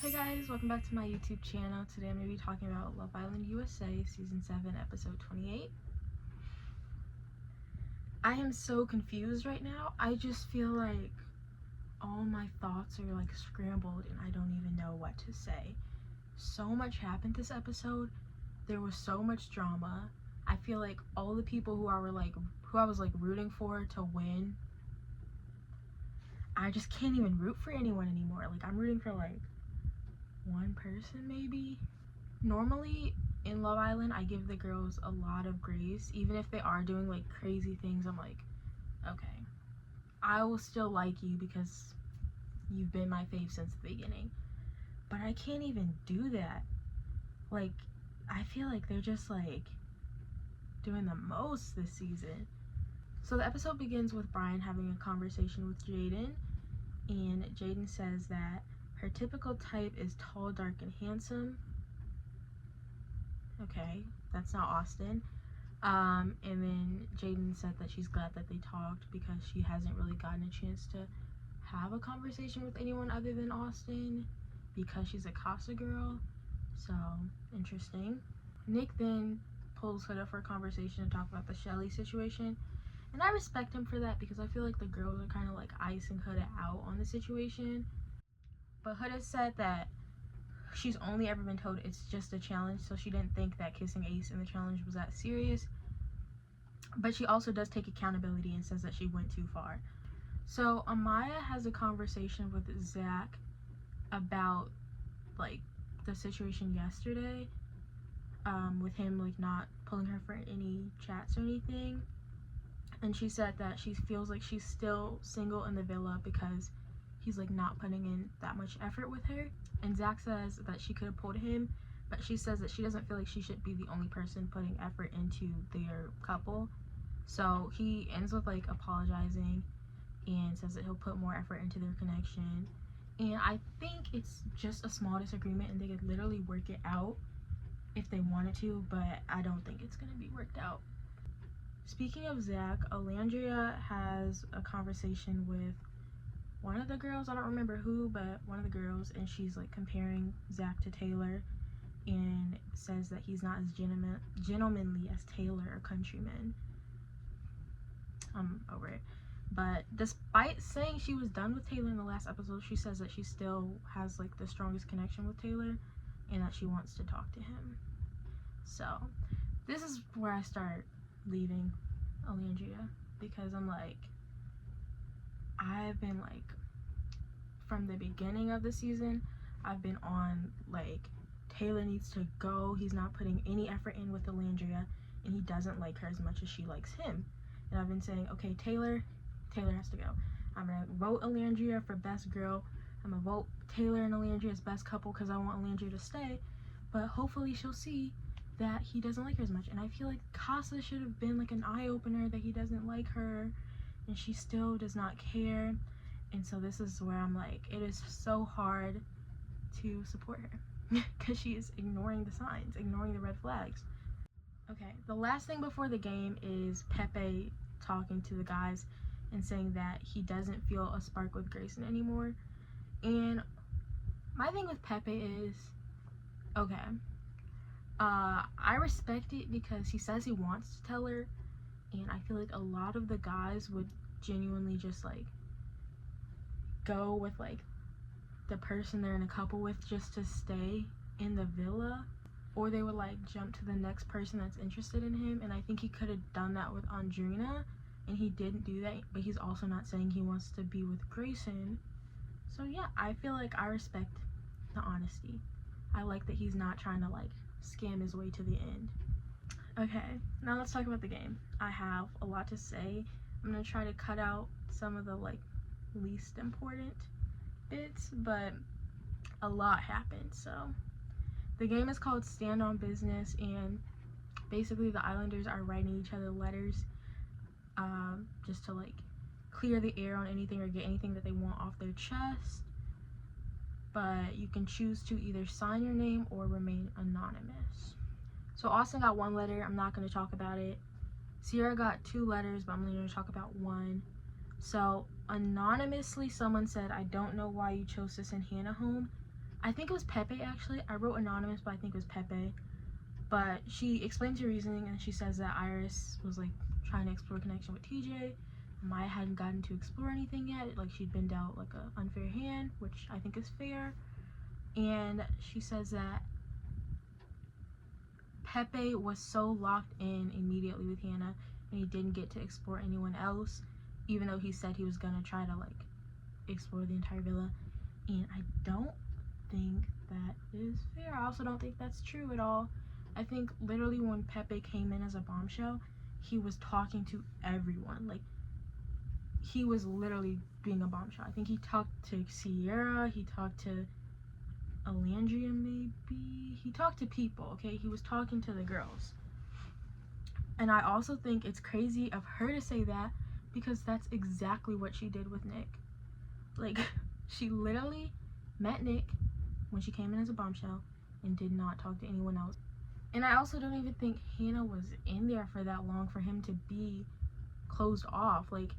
Hey guys, welcome back to my YouTube channel. Today I'm going to be talking about Love Island USA Season 7 Episode 28. I am so confused right now. I just feel like all my thoughts are like scrambled and I don't even know what to say. So much happened this episode. There was so much drama. I feel like all the people who I was rooting for to win, I just can't even root for anyone anymore. Like I'm rooting for like one person maybe. Normally in Love Island I give the girls a lot of grace. Even if they are doing like crazy things, I'm like, okay, I will still like you because you've been my fave since the beginning. But I can't even do that. Like, I feel like they're just like doing the most this season. So the episode begins with Brian having a conversation with Jaden, and Jaden says that her typical type is tall, dark, and handsome. Okay, that's not Austin. And then Jaden said that she's glad that they talked because she hasn't really gotten a chance to have a conversation with anyone other than Austin because she's a Casa girl. So, interesting. Nick then pulls Huda for a conversation to talk about the Shelly situation. And I respect him for that because I feel like the girls are kind of like icing Huda out on the situation. But Huda said that she's only ever been told it's just a challenge, so she didn't think that kissing Ace in the challenge was that serious. But she also does take accountability and says that she went too far. So Amaya has a conversation with Zach about like the situation yesterday, with him like not pulling her for any chats or anything. And she said that she feels like she's still single in the villa because he's like not putting in that much effort with her. And Zach says that she could have pulled him, but she says that she doesn't feel like she should be the only person putting effort into their couple. So he ends with like apologizing and says that he'll put more effort into their connection. And I think it's just a small disagreement and they could literally work it out if they wanted to, but I don't think it's going to be worked out. Speaking of Zach, Alandria has a conversation with one of the girls. I don't remember who, but one of the girls, and she's like comparing Zach to Taylor and says that he's not as gentlemanly as Taylor, a countryman. I'm over it. But despite saying she was done with Taylor in the last episode, she says that she still has like the strongest connection with Taylor and that she wants to talk to him. So this is where I start leaving Alandria because I'm like, I've been like, from the beginning of the season, I've been on like, Taylor needs to go. He's not putting any effort in with Alandria and he doesn't like her as much as she likes him. And I've been saying, okay, Taylor has to go. I'm gonna vote Alandria for best girl. I'm gonna vote Taylor and Alandria as best couple because I want Alandria to stay. But hopefully she'll see that he doesn't like her as much. And I feel like Casa should have been like an eye-opener that he doesn't like her and she still does not care. And so this is where I'm like, it is so hard to support her because she is ignoring the signs, ignoring the red flags. Okay, the last thing before the game is Pepe talking to the guys and saying that he doesn't feel a spark with Grayson anymore. And my thing with Pepe is, okay, I respect it because he says he wants to tell her, and I feel like a lot of the guys would genuinely just like go with like the person they're in a couple with just to stay in the villa, or they would like jump to the next person that's interested in him. And I think he could have done that with Andrina and he didn't do that, but he's also not saying he wants to be with Grayson. So yeah, I feel like I respect the honesty. I like that he's not trying to like scam his way to the end. Okay, now let's talk about the game. I have a lot to say. I'm gonna try to cut out some of the like least important bits, but a lot happened. So the game is called Stand on Business, and basically the Islanders are writing each other letters, just to like clear the air on anything or get anything that they want off their chest. But you can choose to either sign your name or remain anonymous. So Austin got one letter. I'm not going to talk about it. Sierra got 2 letters, but I'm only going to talk about one. So anonymously, someone said, I don't know why you chose to send Hannah home, I think it was Pepe actually. I wrote anonymous, but I think it was Pepe. But she explains her reasoning, and she says that Iris was like trying to explore connection with TJ. Maya hadn't gotten to explore anything yet. Like, she'd been dealt like an unfair hand, which I think is fair. And she says that Pepe was so locked in immediately with Hannah, and he didn't get to explore anyone else, even though he said he was gonna try to like explore the entire villa. And I don't think that is fair. I also don't think that's true at all. I think literally when Pepe came in as a bombshell, he was talking to everyone. Like, he was literally being a bombshell. I think he talked to Sierra, he talked to Alandria maybe. He talked to people, okay? He was talking to the girls. And I also think it's crazy of her to say that, because that's exactly what she did with Nick. Like, she literally met Nick when she came in as a bombshell and did not talk to anyone else. And I also don't even think Hannah was in there for that long for him to be closed off. Like,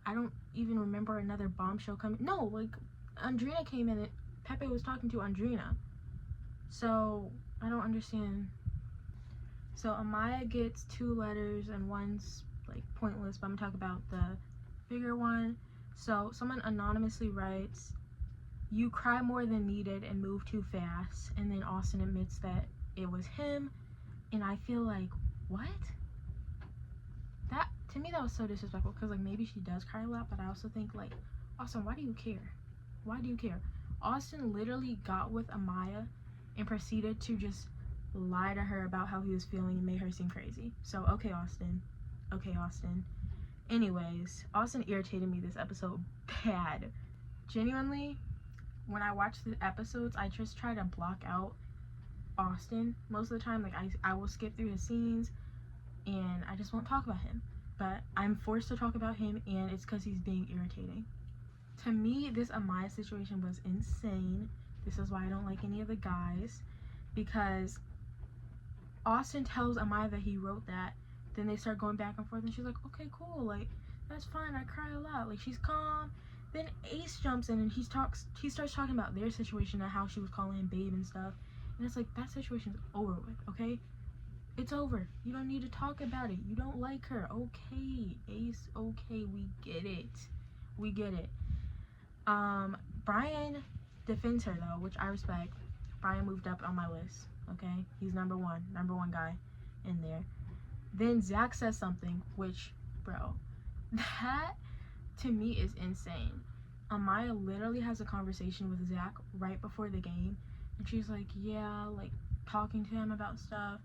I don't even remember another bombshell coming. No, like, Andrina came in and Pepe was talking to Andrina. So, I don't understand. So, Amaya gets 2 letters and one's, like, pointless, but I'm gonna talk about the bigger one. So, someone anonymously writes, "You cry more than needed and move too fast." And then Austin admits that it was him. And I feel like, what? That, to me, that was so disrespectful, because, like, maybe she does cry a lot, but I also think, like, Austin, why do you care? Why do you care? Austin literally got with Amaya and proceeded to just lie to her about how he was feeling and made her seem crazy. So, okay, Austin. Okay, Austin. Anyways, Austin irritated me this episode bad. Genuinely, when I watch the episodes, I just try to block out Austin most of the time. Like, I will skip through his scenes and I just won't talk about him. But I'm forced to talk about him, and it's because he's being irritating. To me, this Amaya situation was insane. This is why I don't like any of the guys, because Austin tells Amaya that he wrote that. Then they start going back and forth, and she's like, okay, cool, like, that's fine, I cry a lot. Like, she's calm. Then Ace jumps in and he starts talking about their situation and how she was calling him babe and stuff. And it's like, that situation's over with, okay? It's over. You don't need to talk about it. You don't like her. Okay, Ace, okay, we get it. We get it. Brian defends her though, which I respect. Brian moved up on my list, okay? He's number one guy in there. Then Zach says something, which, bro, that to me is insane. Amaya literally has a conversation with Zach right before the game, and she's like, yeah, like, talking to him about stuff,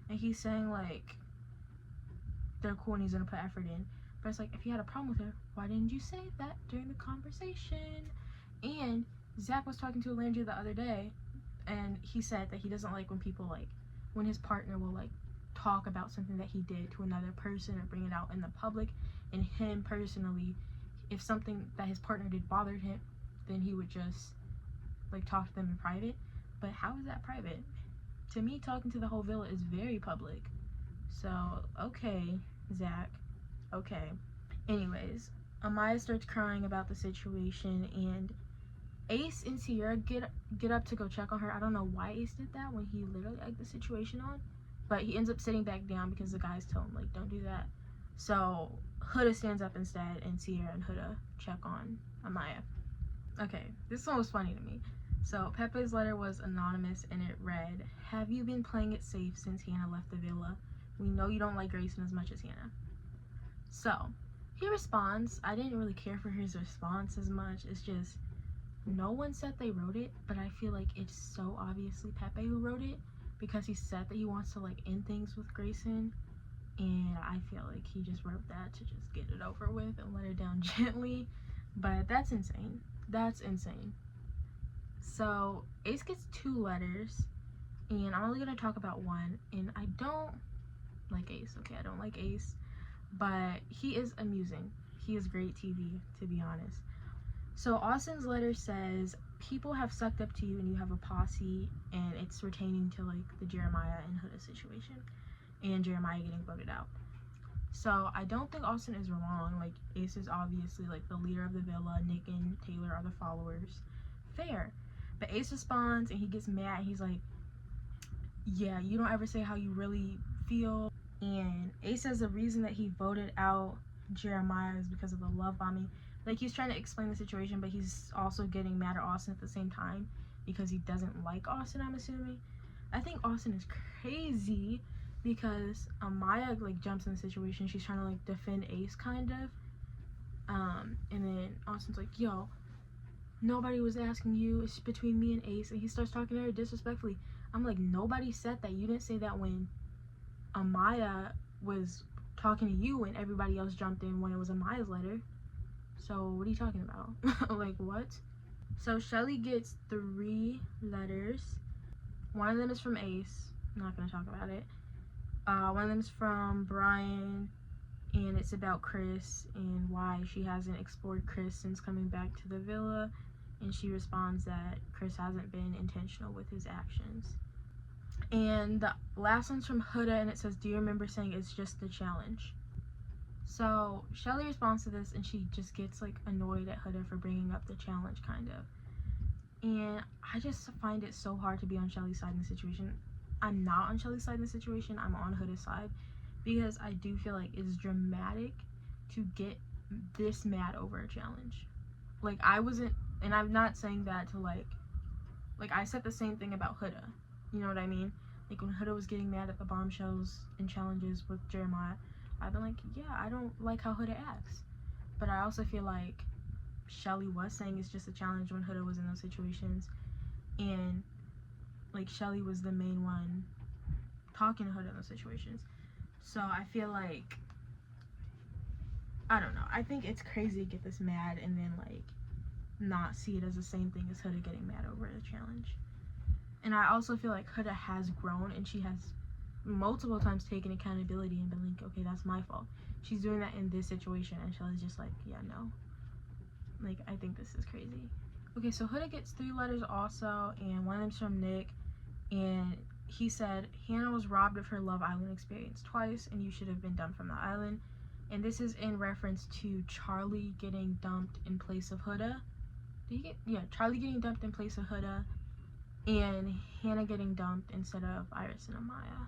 and he's saying, like, they're cool and he's gonna put effort in. But it's like, if you had a problem with her, why didn't you say that during the conversation? And Zach was talking to Alandria the other day, and he said that he doesn't like when people, like, when his partner will, like, talk about something that he did to another person or bring it out in the public. And him personally, if something that his partner did bothered him, then he would just, like, talk to them in private. But how is that private? To me, talking to the whole villa is very public. So, okay, Zach, okay. Anyways, Amaya starts crying about the situation, and Ace and Sierra get up to go check on her. I don't know why Ace did that when he literally egged the situation on, but he ends up sitting back down because the guys tell him, like, don't do that. So Huda stands up instead, and Sierra and Huda check on Amaya. Okay, this one was funny to me. So Pepe's letter was anonymous, and it read, "Have you been playing it safe since Hannah left the villa? We know you don't like Grayson as much as Hannah." So he responds. I didn't really care for his response as much. It's just, no one said they wrote it, but I feel like it's so obviously Pepe who wrote it, because he said that he wants to, like, end things with Grayson, and I feel like he just wrote that to just get it over with and let her down gently. But that's insane. That's insane. So Ace gets 2 letters, and I'm only gonna talk about one. And I don't like Ace, okay? I don't like Ace, but he is amusing. He is great TV, to be honest. So Austin's letter says, people have sucked up to you and you have a posse, and it's retaining to, like, the Jeremiah and Huda situation and Jeremiah getting voted out. So I don't think Austin is wrong. Like, Ace is obviously, like, the leader of the villa. Nick and Taylor are the followers. Fair. But Ace responds and he gets mad. He's like, yeah, you don't ever say how you really feel. And Ace says the reason that he voted out Jeremiah is because of the love bombing. Like, he's trying to explain the situation, but he's also getting mad at Austin at the same time because he doesn't like Austin, I'm assuming. I think Austin is crazy because Amaya like jumps in the situation. She's trying to like defend Ace kind of. And then Austin's like, yo, nobody was asking you, it's between me and Ace. And he starts talking to her disrespectfully. I'm like, nobody said that. You didn't say that when Amaya was talking to you and everybody else jumped in when it was Amaya's letter. So what are you talking about? Like, what? So Shelly gets 3 letters. One of them is from Ace. I'm not gonna talk about it. One of them is from Brian, and it's about Chris and why she hasn't explored Chris since coming back to the villa. And she responds that Chris hasn't been intentional with his actions. And the last one's from Huda, and it says, do you remember saying it's just the challenge? So Shelly responds to this, and she just gets like annoyed at Huda for bringing up the challenge, kind of. And I just find it so hard to be on Shelly's side in the situation. I'm not on Shelly's side in the situation, I'm on Huda's side, because I do feel like it's dramatic to get this mad over a challenge. Like, I wasn't, and I'm not saying that to like I said the same thing about Huda, you know what I mean? Like, when Huda was getting mad at the bombshells and challenges with Jeremiah, I've been like, yeah, I don't like how Huda acts. But I also feel like Shelly was saying it's just a challenge when Huda was in those situations, and like Shelly was the main one talking to Huda in those situations. So I feel like, I don't know, I think it's crazy to get this mad and then like not see it as the same thing as Huda getting mad over the challenge. And I also feel like Huda has grown, and she has multiple times taken accountability and been like, okay, that's my fault. She's doing that in this situation, and Shelly's just like, yeah, no. Like, I think this is crazy. Okay, so Huda gets 3 letters also, and one of them's from Nick, and he said, Hannah was robbed of her Love Island experience twice, and you should have been dumped from the island. And this is in reference to Charlie getting dumped in place of Huda. Charlie getting dumped in place of Huda, and Hannah getting dumped instead of Iris and Amaya.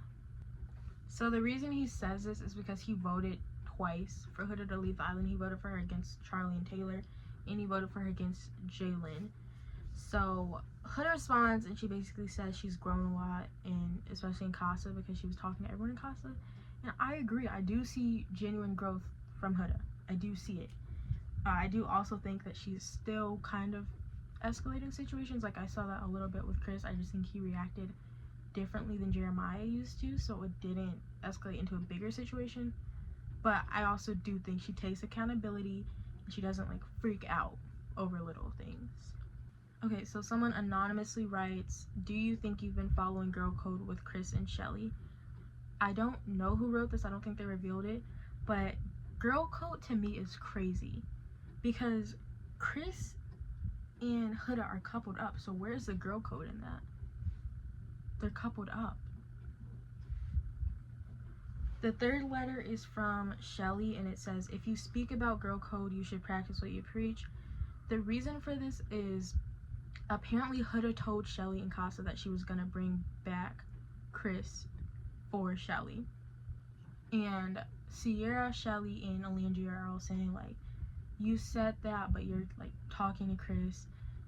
So the reason he says this is because he voted twice for Huda to leave the island. He voted for her against Charlie and Taylor, and he voted for her against Jalen. So Huda responds, and she basically says she's grown a lot, and especially in Casa, because she was talking to everyone in Casa. And I agree, I do see genuine growth from Huda. I do see it. I do also think that she's still kind of escalating situations. Like, I saw that a little bit with Chris. I just think he reacted differently than Jeremiah used to, so it didn't escalate into a bigger situation. But I also do think she takes accountability, and she doesn't like freak out over little things. Okay, so someone anonymously writes, do you think you've been following girl code with Chris and Shelly? I don't know who wrote this, I don't think they revealed it, but girl code to me is crazy because Chris and Huda are coupled up, so where's the girl code in that? They're coupled up. The 3rd letter is from Shelly, and it says, if you speak about girl code, you should practice what you preach. The reason for this is apparently Huda told Shelly and Casa that she was gonna bring back Chris for Shelly. And Sierra, Shelly, and Alandria are all saying like, you said that, but you're like talking to Chris,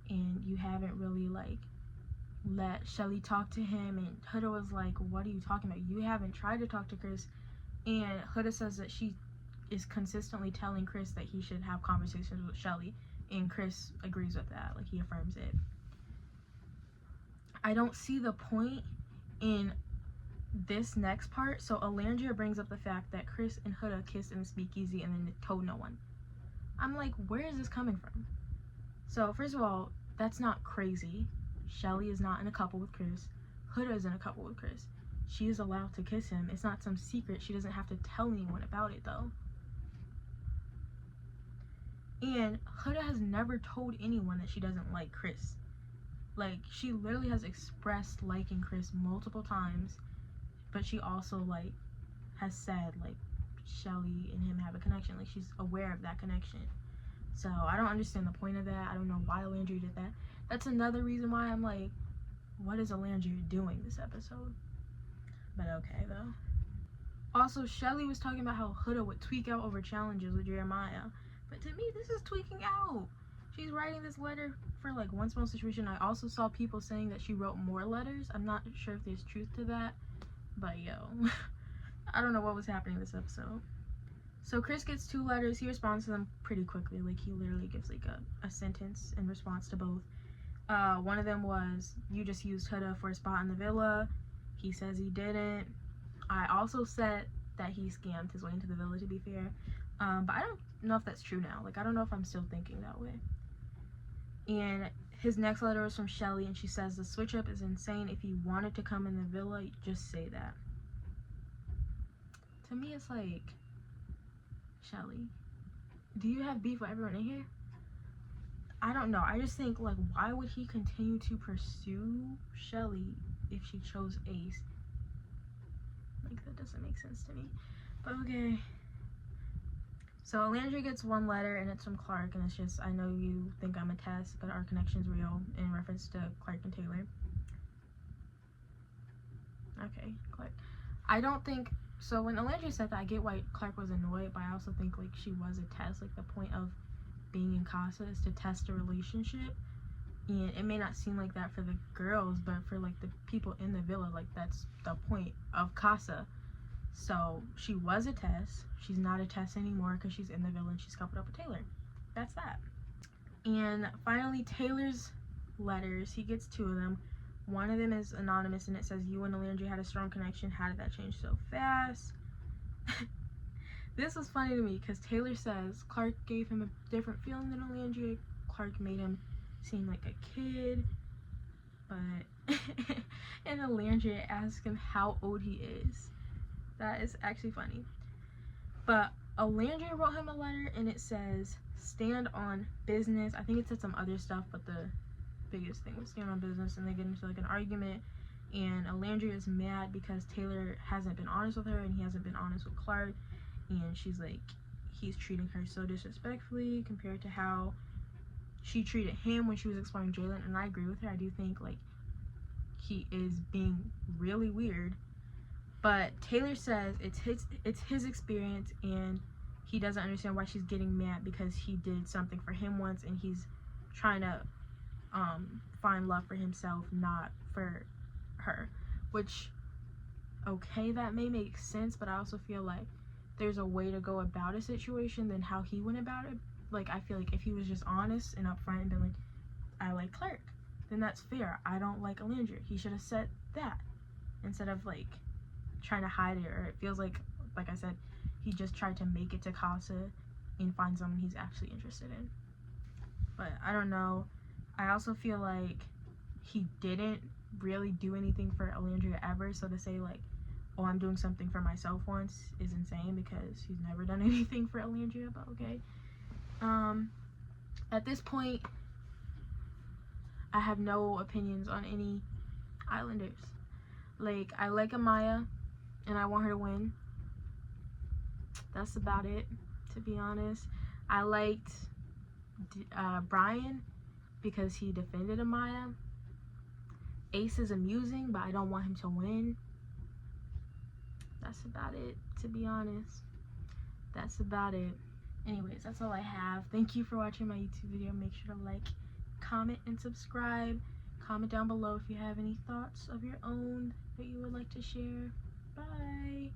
and you haven't really like let Shelly talk to him. And Huda was like, what are you talking about? You haven't tried to talk to Chris. And Huda says that she is consistently telling Chris that he should have conversations with Shelly, and Chris agrees with that, like he affirms it. I don't see the point in this next part. So Alandria brings up the fact that Chris and Huda kissed in the speakeasy and then told no one. I'm like, where is this coming from? So first of all, that's not crazy. Shelly is not in a couple with Chris. Huda is in a couple with Chris. She is allowed to kiss him. It's not some secret. She doesn't have to tell anyone about it though. And Huda has never told anyone that she doesn't like Chris. Like, she literally has expressed liking Chris multiple times, but she also like has said like Shelly and him have a connection. Like, she's aware of that connection. So I don't understand the point of that. I don't know why Landry did that. That's another reason why I'm like, what is Alandria doing this episode? But okay, though. Also, Shelly was talking about how Huda would tweak out over challenges with Jeremiah. But to me, this is tweaking out. She's writing this letter for like one small situation. I also saw people saying that she wrote more letters. I'm not sure if there's truth to that. But yo, I don't know what was happening this episode. So Chris gets 2 letters. He responds to them pretty quickly. Like, he literally gives like a sentence in response to both. One of them was, you just used Huda for a spot in the villa. He says he didn't. I also said that he scammed his way into the villa, to be fair. But I don't know if that's true now. Like, I don't know if I'm still thinking that way. And his next letter was from Shelly, and she says, the switch up is insane. If you wanted to come in the villa, just say that. To me, it's like, Shelly, do you have beef with everyone in here? I don't know. I just think, like, why would he continue to pursue Shelly if she chose Ace? Like, that doesn't make sense to me. But okay. So Alandria gets 1 letter, and it's from Clark, and it's just, I know you think I'm a test, but our connection's real, in reference to Clark and Taylor. Okay, Clark. I don't think, so when Alandria said that, I get why Clark was annoyed, but I also think, like, she was a test. Like, the point of being in Casa is to test a relationship, and it may not seem like that for the girls, but for like the people in the villa, like, that's the point of Casa. So she was a test. She's not a test anymore because she's in the villa and she's coupled up with Taylor. That's that. And finally, Taylor's letters, he gets 2 of them. One of them is anonymous, and it says, you and Alandria had a strong connection. How did that change so fast? This was funny to me because Taylor says Clark gave him a different feeling than Alandria. Clark made him seem like a kid. But and Alandria asked him how old he is. That is actually funny. But Alandria wrote him a letter, and it says, stand on business. I think it said some other stuff, but the biggest thing was stand on business, and they get into like an argument, and Alandria is mad because Taylor hasn't been honest with her, and he hasn't been honest with Clark. And she's like, he's treating her so disrespectfully compared to how she treated him when she was exploring Jalen. And I agree with her. I do think, like, he is being really weird. But Taylor says it's his experience, and he doesn't understand why she's getting mad because he did something for him once, and he's trying to find love for himself, not for her. Which, okay, that may make sense, but I also feel like there's a way to go about a situation than how he went about it. Like, I feel like if he was just honest and upfront and been like, I like Clark, then that's fair. I don't like Alandria. He should have said that instead of like trying to hide it. Or it feels like I said, he just tried to make it to Casa and find someone he's actually interested in. But I don't know. I also feel like he didn't really do anything for Alandria ever, so to say like, oh, I'm doing something for myself once is insane because he's never done anything for Alandria. But okay. At this point, I have no opinions on any Islanders. Like, I like Amaya, and I want her to win. That's about it, to be honest. I liked Brian because he defended Amaya. Ace is amusing, but I don't want him to win. That's about it, to be honest. That's about it. Anyways, that's all I have. Thank you for watching my YouTube video. Make sure to like, comment, and subscribe. Comment down below if you have any thoughts of your own that you would like to share. Bye.